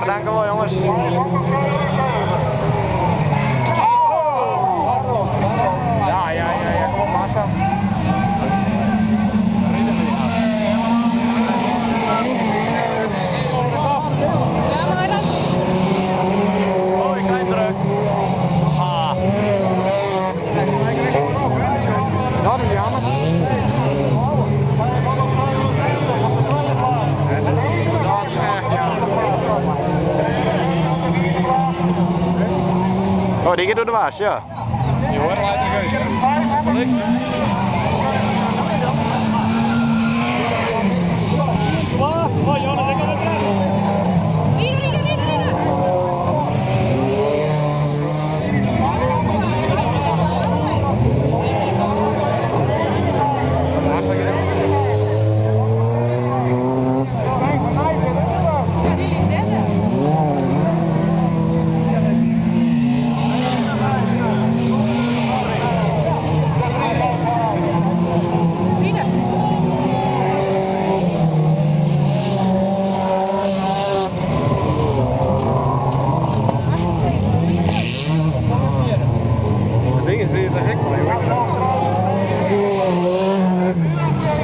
dank wel jongens. Ja, kom op Marcel. Oh, ik krijg druk. Ah. Dat is jammer. Oh, die gaat door de was, ja. Je hoort gelijk niet geus.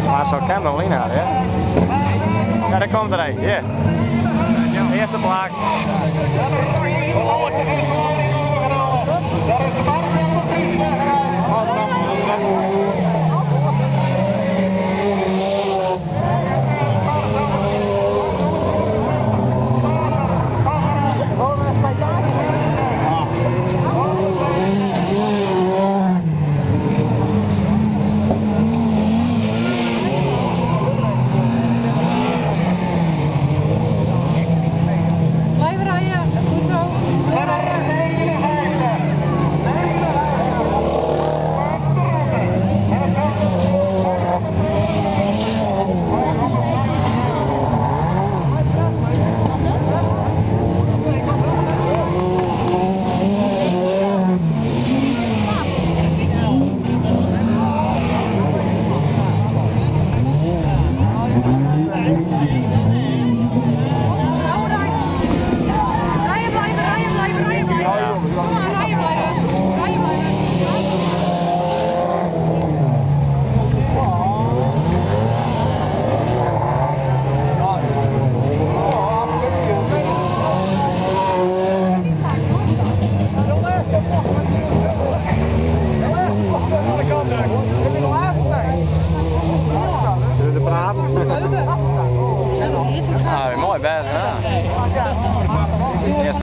Marcel kan nog niet naar, hè? Ja, daar komt er een, ja. Eerste plaak. Mooi, best, hè?